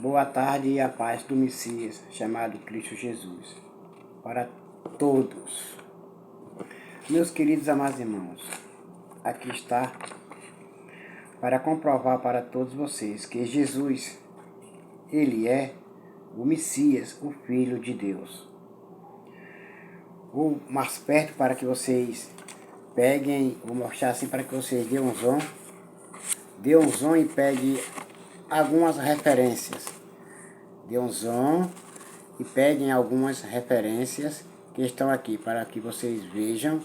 Boa tarde e a paz do Messias, chamado Cristo Jesus, para todos. Meus queridos amados irmãos, aqui está para comprovar para todos vocês que Jesus, Ele é o Messias, o Filho de Deus. Vou mais perto para que vocês peguem, vou mostrar assim para que vocês dêem um zoom e peguem algumas referências. Dê um zoom e peguem algumas referências que estão aqui, para que vocês vejam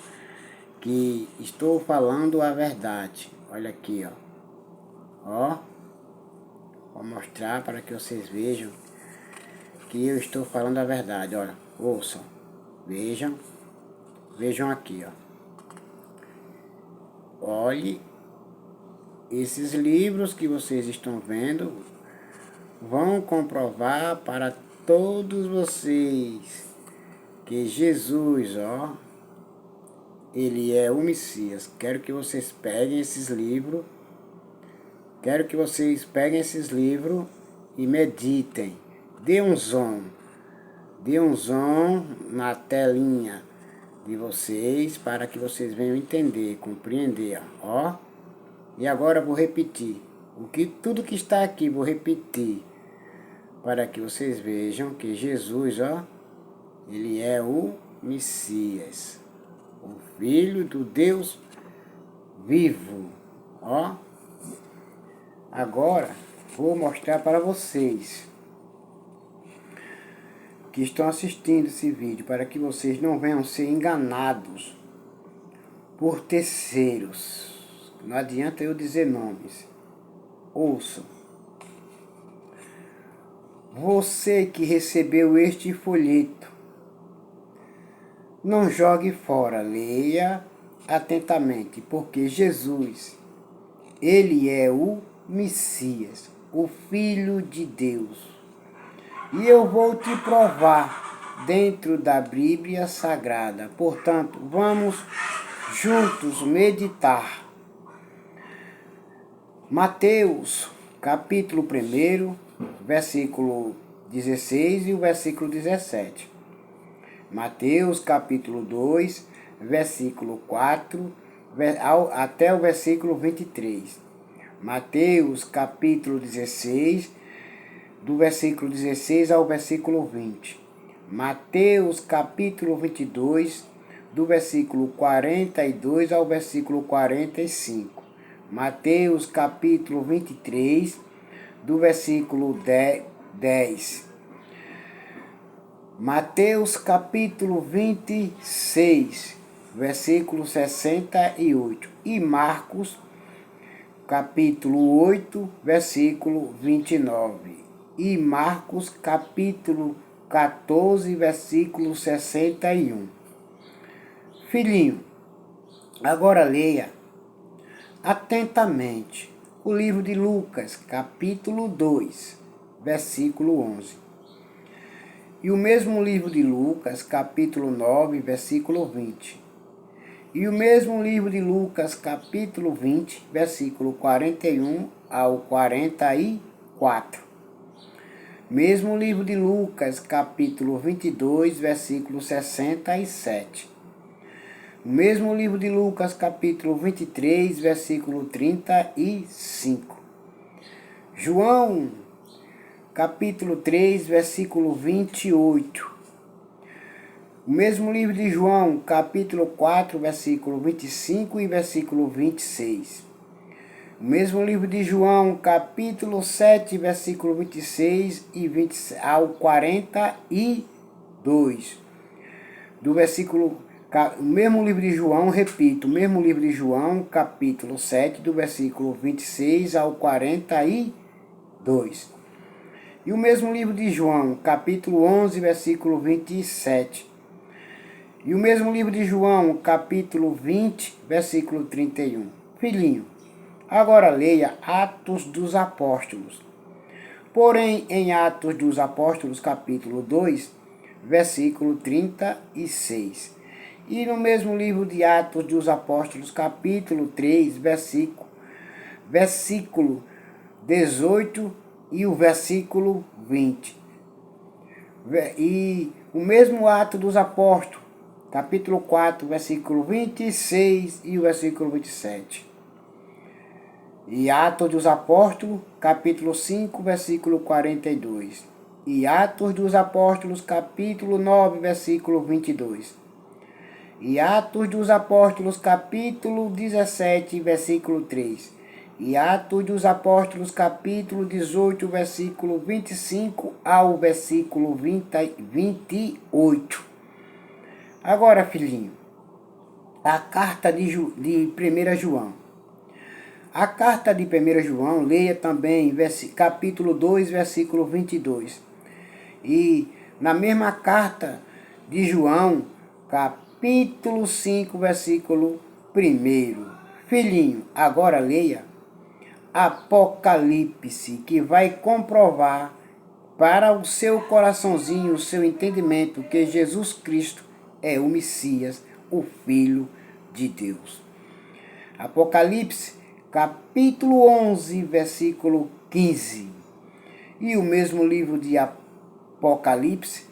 que estou falando a verdade. Olha aqui, ó. Vou mostrar para que vocês vejam que eu estou falando a verdade. Olha, ouçam, vejam aqui, ó. Olhe, esses livros que vocês estão vendo vão comprovar para todos vocês que Jesus, ó, Ele é o Messias. Quero que vocês peguem esses livros. E meditem. Dê um zoom na telinha de vocês para que vocês venham entender, compreender, ó. E agora vou repetir. Tudo que está aqui vou repetir para que vocês vejam que Jesus, ó, Ele é o Messias, o Filho do Deus vivo, ó. Agora vou mostrar para vocês que estão assistindo esse vídeo, para que vocês não venham ser enganados por terceiros. Não adianta eu dizer nomes. Ouçam. Você que recebeu este folheto, não jogue fora, leia atentamente, porque Jesus, Ele é o Messias, o Filho de Deus. E eu vou te provar dentro da Bíblia Sagrada. Portanto, vamos juntos meditar. Mateus, capítulo 1, versículo 16 e o versículo 17. Mateus, capítulo 2, versículo 4, até o versículo 23. Mateus, capítulo 16, do versículo 16 ao versículo 20. Mateus, capítulo 22, do versículo 42 ao versículo 45. Mateus, capítulo 23, do versículo 10. Mateus, capítulo 26, versículo 68. E Marcos, capítulo 8, versículo 29. E Marcos, capítulo 14, versículo 61. Filhinho, agora leia atentamente o livro de Lucas, capítulo 2, versículo 11. E o mesmo livro de Lucas, capítulo 9, versículo 20. E o mesmo livro de Lucas, capítulo 20, versículo 41 ao 44. Mesmo livro de Lucas, capítulo 22, versículo 67. O mesmo livro de Lucas, capítulo 23, versículo 35. João, capítulo 3, versículo 28. O mesmo livro de João, capítulo 4, versículo 25 e versículo 26. O mesmo livro de João, capítulo 7, versículo 26 e 20 ao 42. O mesmo livro de João, repito, o mesmo livro de João, capítulo 7, do versículo 26 ao 42. E o mesmo livro de João, capítulo 11, versículo 27. E o mesmo livro de João, capítulo 20, versículo 31. Filhinho, agora leia Atos dos Apóstolos. Porém, em Atos dos Apóstolos, capítulo 2, versículo 36. E no mesmo livro de Atos dos Apóstolos, capítulo 3, versículo 18 e o versículo 20. E o mesmo Atos dos Apóstolos, capítulo 4, versículo 26 e o versículo 27. E Atos dos Apóstolos, capítulo 5, versículo 42. E Atos dos Apóstolos, capítulo 9, versículo 22. E Atos dos Apóstolos, capítulo 17, versículo 3. E Atos dos Apóstolos, capítulo 18, versículo 25 ao versículo 28. Agora, filhinho, a carta de 1 João. A carta de 1 João, leia também capítulo 2, versículo 22. E na mesma carta de João, capítulo 5, versículo 1. Filhinho, agora leia Apocalipse, que vai comprovar para o seu coraçãozinho, o seu entendimento, que Jesus Cristo é o Messias, o Filho de Deus. Apocalipse, capítulo 11, versículo 15. E o mesmo livro de Apocalipse,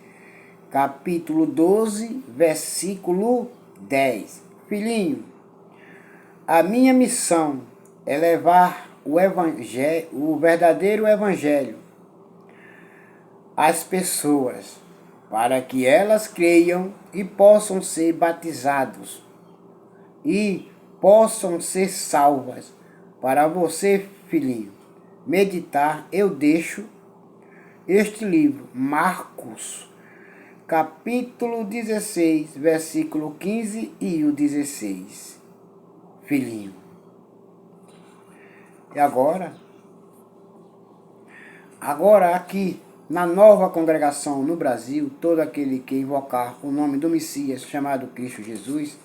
capítulo 12, versículo 10. Filhinho, a minha missão é levar o verdadeiro evangelho às pessoas, para que elas creiam e possam ser batizados e possam ser salvas. Para você, filhinho, meditar, eu deixo este livro, Marcos, capítulo 16, versículo 15 e o 16. Filhinho. E agora aqui na nova congregação no Brasil, todo aquele que invocar o nome do Messias chamado Cristo Jesus,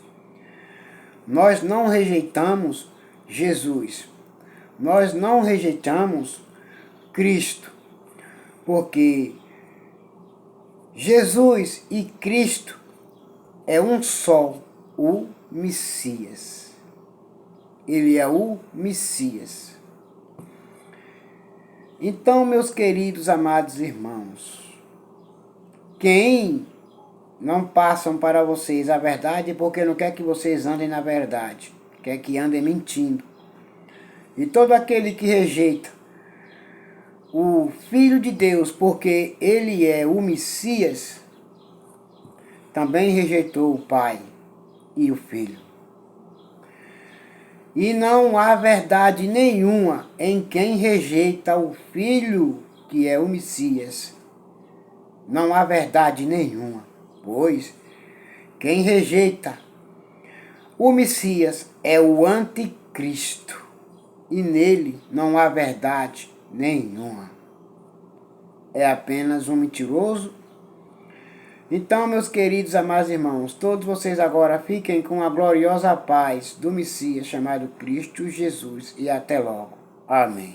nós não rejeitamos Jesus, nós não rejeitamos Cristo, porque Jesus e Cristo é um só, o Messias. Ele é o Messias. Então, meus queridos amados irmãos, quem não passam para vocês a verdade porque não quer que vocês andem na verdade, quer que andem mentindo. E todo aquele que rejeita o Filho de Deus porque ele é o Messias, também rejeitou o Pai e o Filho. E não há verdade nenhuma em quem rejeita o Filho, que é o Messias. Não há verdade nenhuma, pois quem rejeita o Messias é o Anticristo, e nele não há verdade nenhuma. É apenas um mentiroso. Então, meus queridos amados irmãos, todos vocês agora fiquem com a gloriosa paz do Messias chamado Cristo Jesus, e até logo. Amém.